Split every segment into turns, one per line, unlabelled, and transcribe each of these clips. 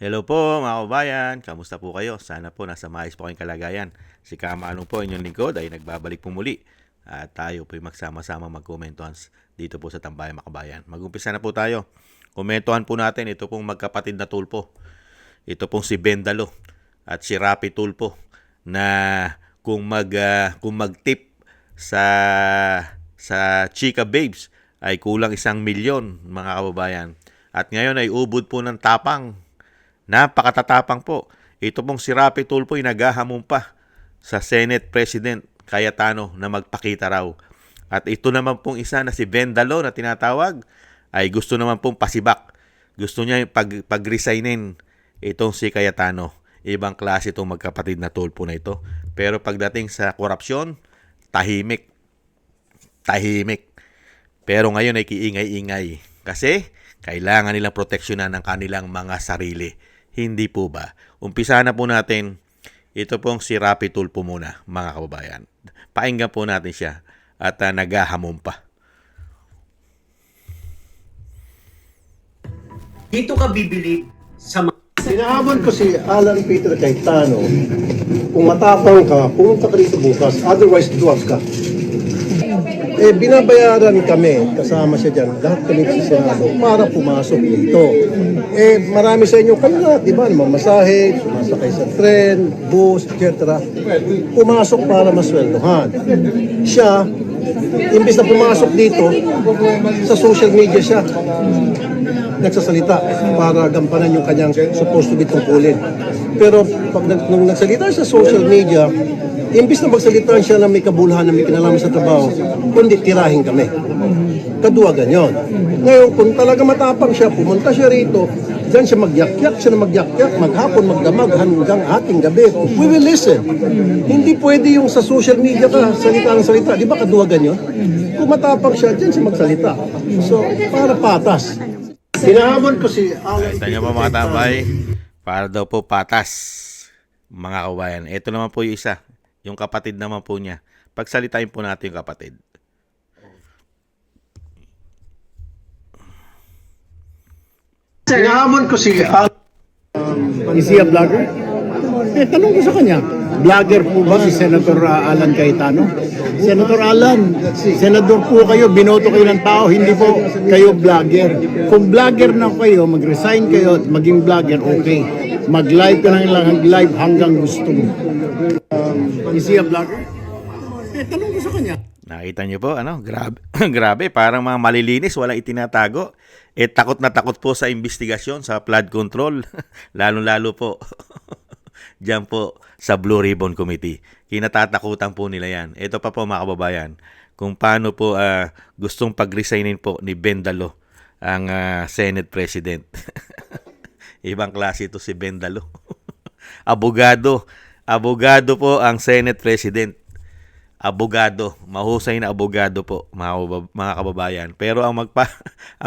Hello po mga kabayan, kamusta po kayo? Sana po nasa maayos po kayong kalagayan. Si Kamanong po inyong lingkod ay nagbabalik po muli. At tayo po magsama-sama magkomentuhan dito po sa Tambayan Makabayan. Mag-umpisa na po tayo. Komentuhan po natin ito pong magkapatid na tulpo. Ito pong si Bendalo at si Rapi Tulpo na kung mag-tip sa Chika Babes ay kulang 1,000,000 mga kababayan. At ngayon ay ubod po ng tapang. Napakatatapang po. Ito pong si Rapi Tulfo ay naghahamon pa sa Senate President Cayetano na magpakita raw. At ito naman pong isa na si Bendalo na tinatawag ay gusto naman pong pasibak. Gusto niya pag-resignin itong si Cayetano. Ibang klase itong magkapatid na Tulfo na ito. Pero pagdating sa korupsyon, tahimik. Tahimik. Pero ngayon ay kiingay-ingay. Kasi kailangan nilang proteksyonan ng kanilang mga sarili. Hindi po ba? Umpisa na po natin. Ito pong si Rapi Tulfo muna, mga kababayan. Painggan po natin siya at naghahamon pa.
Dito ka bibili sa mga...
Hinahamon ko si Alan Peter Cayetano, kung matapang ka, pumunta ka dito bukas, otherwise duwag ka. Binabayaran kami, kasama siya dyan, lahat kami sa Senado para pumasok dito. Marami sa inyo, kayo lahat, di ba, mamasahe, sumasakay sa tren, bus, etc. Pumasok para masweldohan. Siya, imbis na pumasok dito, sa social media siya, nagsasalita para gampanan yung kanyang supposed to be tungkulin. Pero nung nagsalita sa social media, imbis na magsalita siya na may kabuluhan, na may kinalaman sa trabaho, kundi tirahin kami. Kaduwagan yon. Ngayon, kung talaga matapang siya, pumunta siya rito, dyan siya magyakyak, maghapon, magdamag, hanggang ating gabi. We will listen. Hindi pwede yung sa social media ka, salita ng salita. Di ba kaduwagan yon? Kung matapang siya, dyan siya magsalita. So, para patas. Hinahamon ko si Alan.
Kita niyo po mga tambay, para daw po patas, mga kabayan. Ito naman po yung isa, yung kapatid naman po niya. Pagsalitain po natin yung kapatid.
Hinahamon ko si Alan.
Is he a vlogger? Tanong ko sa kanya, vlogger po ba si Senator Alan Cayetano? Senator Alan, senador po kayo, binoto kayo ng tao, hindi po kayo vlogger. Kung vlogger na kayo, mag-resign kayo at maging vlogger, okay. Mag-live ka lang live hanggang gusto mo. Is he a vlogger? Tanong ko sa kanya.
Nakita niyo po, grabe, grabe, parang mga malilinis, walang itinatago. Takot na takot po sa investigasyon, sa flood control, lalo-lalo po. Diyan po sa Blue Ribbon Committee. Kinatatakutan po nila yan. Ito pa po mga kababayan, kung paano po gustong pag-resignin po ni Bendalo ang Senate President. Ibang klase ito si Bendalo. Abogado. Abogado po ang Senate President. Abogado. Mahusay na abogado po, mga kababayan. Pero ang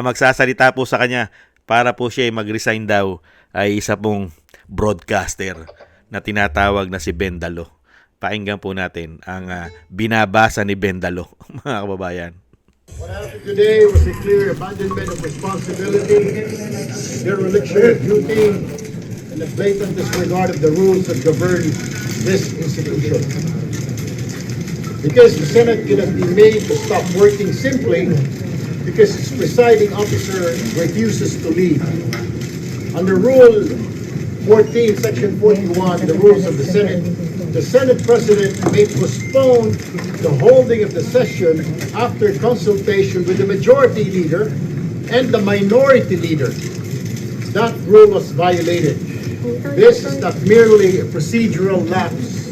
magsasalita po sa kanya para po siya mag-resign daw ay isa pong broadcaster na tinatawag na si Bendalo. Pakinggan po natin ang binabasa ni Bendalo, mga kababayan.
What happened today was a clear abandonment of responsibility, dereliction of duty, and a blatant disregard of the rules that govern this institution. Because the Senate cannot be made to stop working simply because its presiding officer refuses to leave. Under Rule 14, Section 41, the rules of the Senate President may postpone the holding of the session after consultation with the Majority Leader and the Minority Leader. That rule was violated. This is not merely a procedural lapse.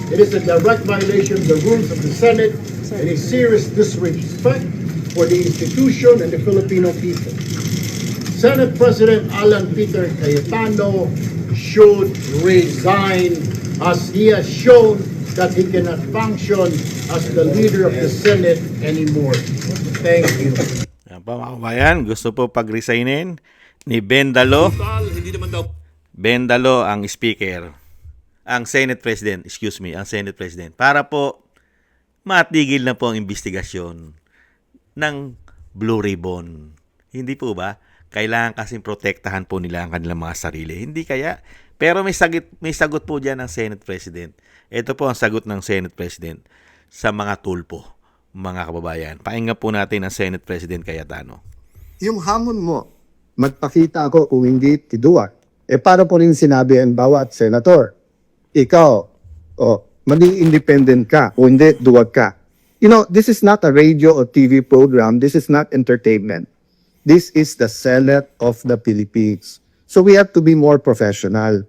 It is a direct violation of the rules of the Senate and a serious disrespect for the institution and the Filipino people. Senate President Alan Peter Cayetano should resign as he has shown that he cannot function as the leader of the Senate anymore. Thank you.
Yan po mga kababayan, gusto po pag-resignin ni Bendalo. Bendalo ang speaker. Ang Senate President, ang Senate President. Para po matigil na po ang investigasyon ng Blue Ribbon. Hindi po ba? Kailangan kasing protektahan po nila ang kanilang mga sarili. Hindi kaya? Pero may sagot po dyan ng Senate President. Ito po ang sagot ng Senate President sa mga tulpo, mga kababayan. Pakinggan po natin ang Senate President Cayetano.
Yung hamon mo, magpakita ako kung hindi tiduak. Para po rin sinabi ang bawat senator, ikaw, maging independent ka, o hindi, duwag ka. This is not a radio or TV program. This is not entertainment. This is the Senate of the Philippines. So we have to be more professional.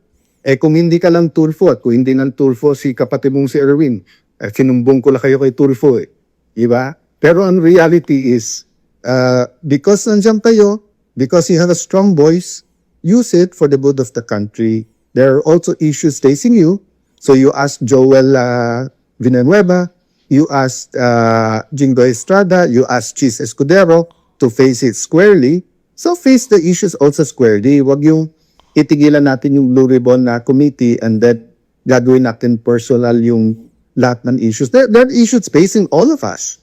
Kung hindi ka lang Tulfo at kung hindi ng Tulfo si kapatid mong si Erwin, sinumbong ko lang kayo kay Tulfo eh. Diba? Pero ang reality is, because nandiyan kayo, because you have a strong voice, use it for the good of the country. There are also issues facing you. So you ask Joel Villanueva, you ask Jingo Estrada, you ask Chis Escudero to face it squarely. So face the issues also squarely. Wag yung itigilan natin yung Blue Ribbon na committee and then gagawin natin personal yung lahat ng issues. There are issues facing all of us.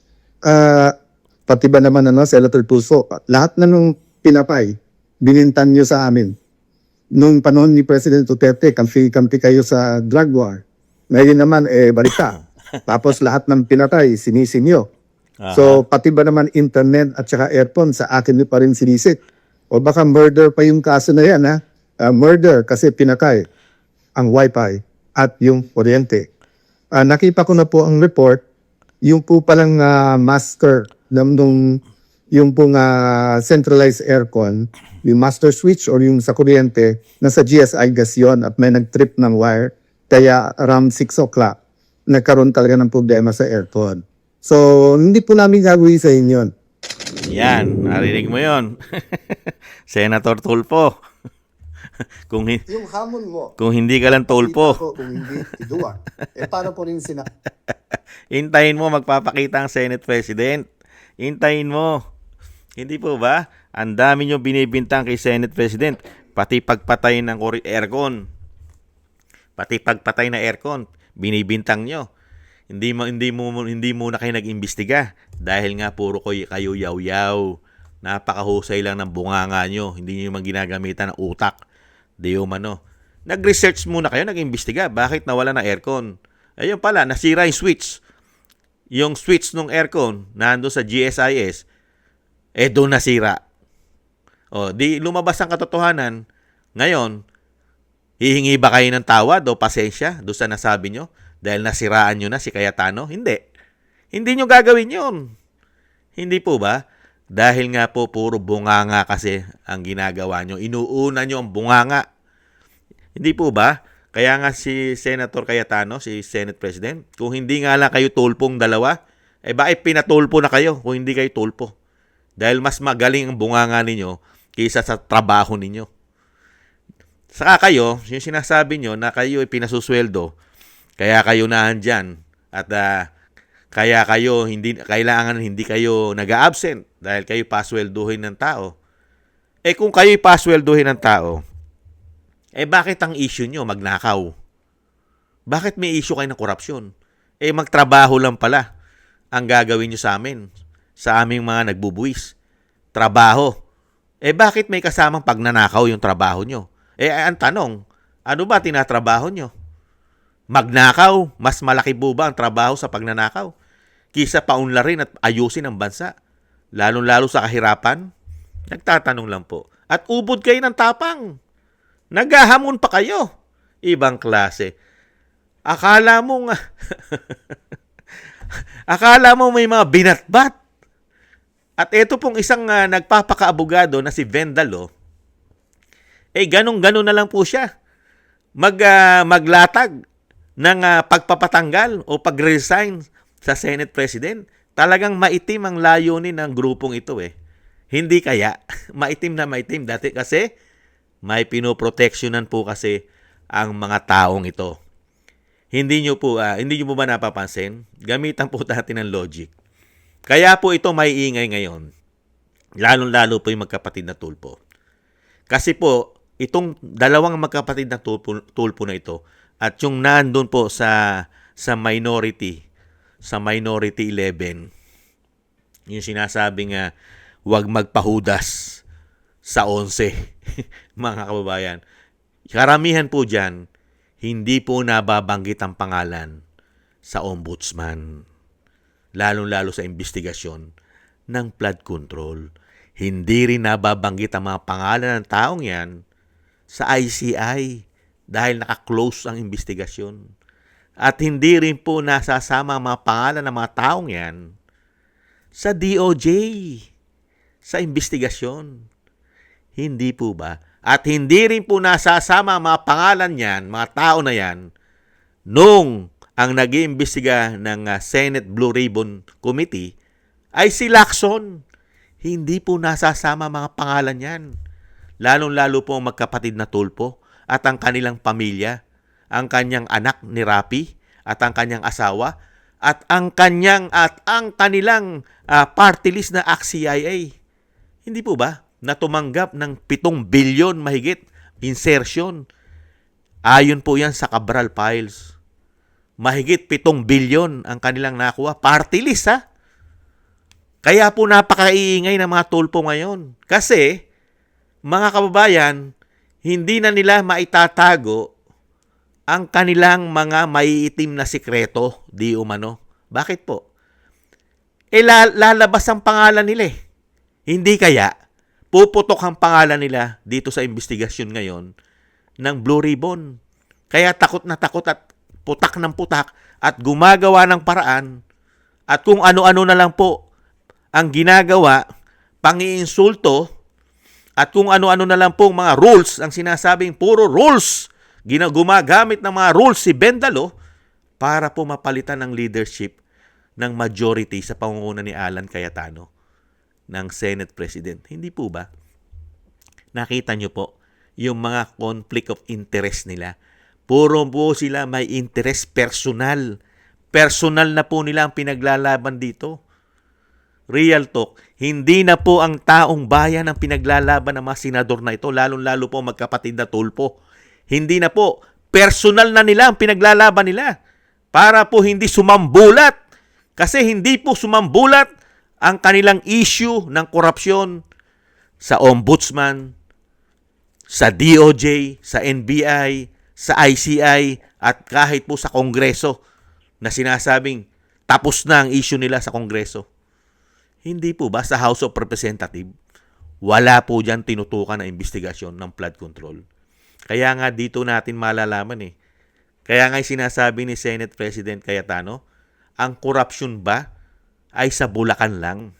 Pati ba naman Senator Tulfo, lahat na nung pinapay, binintan nyo sa amin. Nung panahon ni President Duterte, kampi kayo sa drug war. Ngayon naman, balita. Tapos lahat ng pinatay, sinisin nyo. So, pati ba naman internet at saka earphone, sa akin nyo pa rin sinisik. O baka murder pa yung kaso na yan, ha? Murder kasi pinatay ang wifi at yung kuryente. Nakita ko na po ang report, yung po palang master, yung pong centralized aircon, yung master switch or yung sa kuryente, nasa GSI gas yun at may nag-trip ng wire. Kaya around 6 o'clock, nagkaroon talaga ng problema sa aircon. So, hindi po namin gagawin sa inyo.
Yan, narinig mo yon. Senator Tulfo.
Yung hamon mo,
Kung hindi ka lang tulpo,
kung hindi tiduak. Para po rin
hintayin mo magpapakita ang Senate President. Hintayin mo. Hindi po ba? Ang dami nyo binibintang kay Senate President. Pati pagpatay ng aircon. Pati pagpatay na aircon, binibintang nyo. Hindi mo na kayo nag-imbestiga dahil nga puro kayo yaw-yaw. Napakahusay lang ng bunganga nyo. Hindi nyo man ginagamitan ng utak. Di umano. Nag-research muna kayo, nag-imbestiga. Bakit nawala na aircon? Ayun pala, nasira yung switch. Yung switch ng aircon, nandun sa GSIS, doon nasira. Di lumabas ang katotohanan. Ngayon, hihingi ba kayo ng tawad o pasensya doon sa nasabi nyo? Dahil nasiraan nyo na si Cayetano? Hindi. Hindi nyo gagawin yun. Hindi po ba? Dahil nga po puro bunganga kasi ang ginagawa nyo. Inuuna nyo ang bunganga. Hindi po ba? Kaya nga si Senator Cayetano, si Senate President, kung hindi nga lang kayo tulpong dalawa, bakit pinatulpo na kayo kung hindi kayo tulpo? Dahil mas magaling ang bunganga ninyo kaysa sa trabaho ninyo. Saka kayo, yung sinasabi nyo na kayo ay pinasusweldo, kaya kayo naandyan at kaya kayo kailangan hindi kayo nag-absent dahil kayo paswelduhin ng tao. Kung kayo paswelduhin ng tao, bakit ang issue nyo magnakaw? Bakit may issue kayo ng korupsyon? Magtrabaho lang pala ang gagawin nyo sa amin, sa aming mga nagbubuwis. Trabaho. Bakit may kasamang pagnanakaw yung trabaho nyo? Ang tanong, ano ba tinatrabaho nyo? Magnakaw, mas malaki po ba ang trabaho sa pagnanakaw? Kisa paunlarin at ayusin ang bansa. Lalo-lalo sa kahirapan? Nagtatanong lang po. At ubod kayo ng tapang. Naghahamon pa kayo. Ibang klase. Akala mo may mga binatbat. At ito pong isang nagpapakaabogado na si Vendalo, ganun-ganun na lang po siya. Maglatag ng pagpapatanggal o pag-resign sa Senate President. Talagang maitim ang layunin ng grupong ito Hindi kaya? Maitim na maitim. Dati kasi may pinoproteksyonan po kasi ang mga taong ito. Hindi nyo po ba napapansin? Gamitan po natin ng logic. Kaya po ito may ingay ngayon. Lalong-lalo po yung magkapatid na tulpo. Kasi po, itong dalawang magkapatid na tulpo na ito at yung nandun po sa minority 11, yung sinasabing wag magpahudas sa 11, mga kababayan. Karamihan po dyan, hindi po nababanggit ang pangalan sa ombudsman. Lalong-lalo sa investigasyon ng flood control. Hindi rin nababanggit ang mga pangalan ng taong yan sa ICI dahil naka-close ang investigasyon. At hindi rin po nasasama ang mga pangalan ng mga taong yan sa DOJ, sa investigasyon. Hindi po ba? At hindi rin po nasasama ang mga pangalan yan, mga tao na yan, nung ang nag-iimbestiga ng Senate Blue Ribbon Committee ay si Lacson. Hindi po nasasama mga pangalan yan. Lalong-lalo po ang magkapatid na Tulfo at ang kanilang pamilya, ang kanyang anak ni Rapi at ang kanyang asawa at ang kanilang party list na ACT-CIA. Hindi po ba na tumanggap ng 7 bilyon mahigit insertion? Ayon po yan sa Cabral Files. Mahigit 7 bilyon ang kanilang nakuha. Party list, ha? Kaya po napakaiingay ng mga Tulfo ngayon. Kasi, mga kababayan, hindi na nila maitatago ang kanilang mga maiitim na sikreto, di umano. Bakit po? Lalabas ang pangalan nila eh. Hindi kaya, puputok ang pangalan nila dito sa investigasyon ngayon ng Blue Ribbon. Kaya takot na takot at putak ng putak at gumagawa ng paraan at kung ano-ano na lang po ang ginagawa, pang-iinsulto at kung ano-ano na lang po mga rules, ang sinasabing puro rules, gumagamit ng mga rules si Bendalo para po mapalitan ng leadership ng majority sa pangunguna ni Alan Cayetano ng Senate President. Hindi po ba? Nakita nyo po yung mga conflict of interest nila. Puro po sila may interest personal. Personal na po nila ang pinaglalaban dito. Real talk, hindi na po ang taong bayan ang pinaglalaban ng mga senador na ito, lalong-lalo po magkapatid na Tulfo. Hindi na po, personal na nila ang pinaglalaban nila para po hindi sumambulat. Kasi hindi po sumambulat ang kanilang issue ng korupsyon sa ombudsman, sa DOJ, sa NBI, sa ICI, at kahit po sa Kongreso na sinasabing tapos na ang issue nila sa Kongreso. Hindi po ba sa House of Representatives, wala po dyan tinutukan na investigasyon ng flood control? Kaya nga dito natin malalaman eh. Kaya nga sinasabi ni Senate President Cayetano, ang korupsyon ba ay sa Bulacan lang?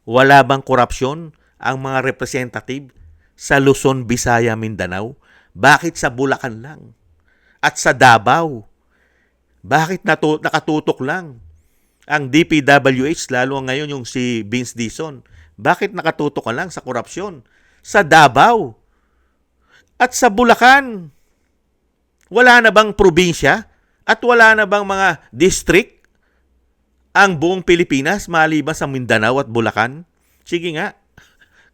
Wala bang korupsyon ang mga representative sa Luzon, Visaya, Mindanao? Bakit sa Bulacan lang? At sa Davao? Bakit nakatutok lang ang DPWH, lalo ngayon yung si Vince Dizon? Bakit nakatutok ka lang sa korupsyon? Sa Davao at sa Bulacan. Wala na bang probinsya at wala na bang mga district ang buong Pilipinas maliban sa Mindanao at Bulacan? Sige nga.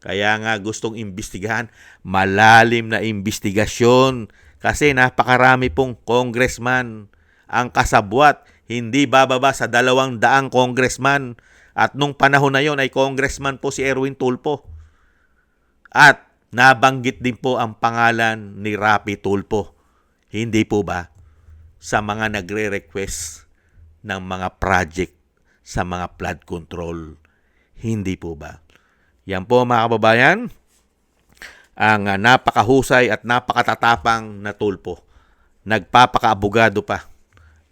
Kaya nga gustong imbestigahan, malalim na imbestigasyon kasi napakarami pong congressman ang kasabwat. Hindi bababa sa 200 congressman. At nung panahon na yon ay congressman po si Erwin Tulfo. At nabanggit din po ang pangalan ni Rapi Tulfo. Hindi po ba sa mga nagre-request ng mga project sa mga flood control? Hindi po ba? Yan po mga kababayan, ang napakahusay at napakatatapang na Tulfo. Nagpapakaabogado pa.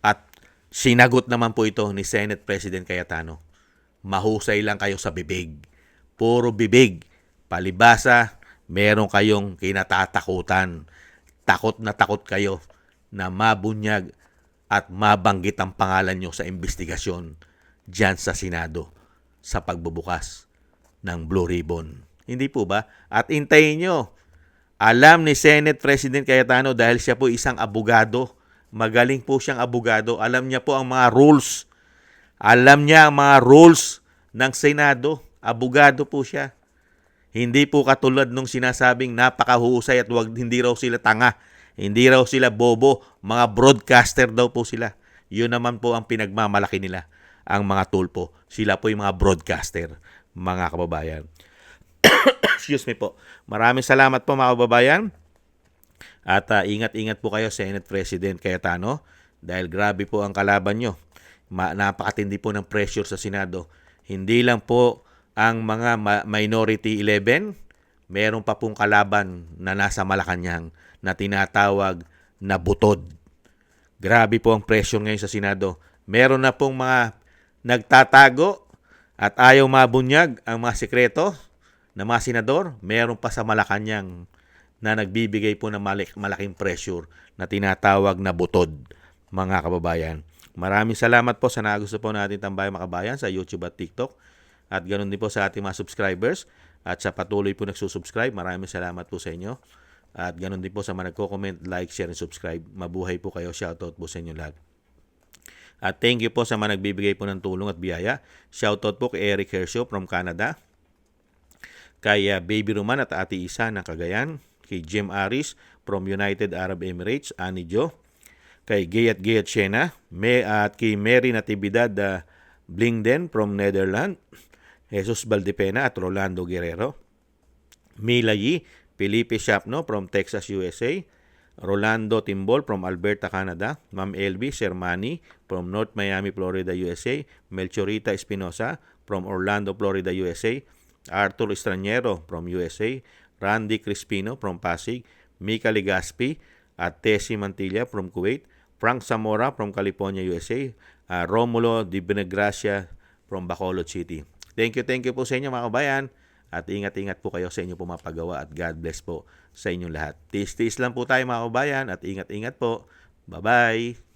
At sinagot naman po ito ni Senate President Cayetano. Mahusay lang kayo sa bibig. Puro bibig. Palibasa, meron kayong kinatatakutan. Takot na takot kayo na mabunyag at mabanggit ang pangalan nyo sa investigasyon dyan sa Senado sa pagbubukas ng Blue Ribbon. Hindi po ba? At intayin nyo. Alam ni Senate President Cayetano dahil siya po isang abogado. Magaling po siyang abogado. Alam niya po ang mga rules. Alam niya ang mga rules ng Senado. Abogado po siya. Hindi po katulad nung sinasabing napakahusay at hindi raw sila tanga. Hindi raw sila bobo. Mga broadcaster daw po sila. Yun naman po ang pinagmamalaki nila, ang mga Tulfo. Sila po yung mga broadcaster, mga kababayan. Excuse me po. Maraming salamat po mga kababayan. At ingat-ingat po kayo, Senate President Cayetano, dahil grabe po ang kalaban nyo. Napakatindi po ng pressure sa Senado. Hindi lang po ang mga minority 11, meron pa pong kalaban na nasa Malacanang na tinatawag na butod. Grabe po ang pressure ngayon sa Senado. Meron na pong mga nagtatago at ayaw mabunyag ang mga sekreto ng mga senador. Meron pa sa Malacanang na nagbibigay po ng malaking pressure na tinatawag na butod, mga kababayan. Maraming salamat po sa nagusto po natin tambayang makabayan sa YouTube at TikTok. At ganoon din po sa ating mga subscribers at sa patuloy po nagsusubscribe. Maraming salamat po sa inyo. At ganoon din po sa mga nagko-comment, like, share, and subscribe. Mabuhay po kayo. Shoutout po sa inyo lahat. At thank you po sa mga nagbibigay po ng tulong at biyaya. Shoutout po kay Eric Hershow from Canada. Kay Baby Roman at Ate Isa ng Cagayan. Kay Jim Aris from United Arab Emirates, Ani Jo. Kay Gayat Shena, at kay Mary Natividad Blingden from Netherlands. Jesus Valdepena at Rolando Guerrero. Mila Yi, Felipe Shapno from Texas, USA. Rolando Timbol from Alberta, Canada. Ma'am Elby Sermani from North Miami, Florida, USA. Melchorita Espinosa from Orlando, Florida, USA. Arthur Estraniero from USA. Randy Crispino from Pasig. Mika Legaspi at Tessie Mantilla from Kuwait. Frank Zamora from California, USA. Romulo Di Benegracia from Bacolod City. Thank you po sa inyo mga kabayan. At ingat-ingat po kayo sa inyong pumapagawa at God bless po sa inyong lahat. Tiis-tiis lang po tayo mga kabayan at ingat-ingat po. Bye-bye!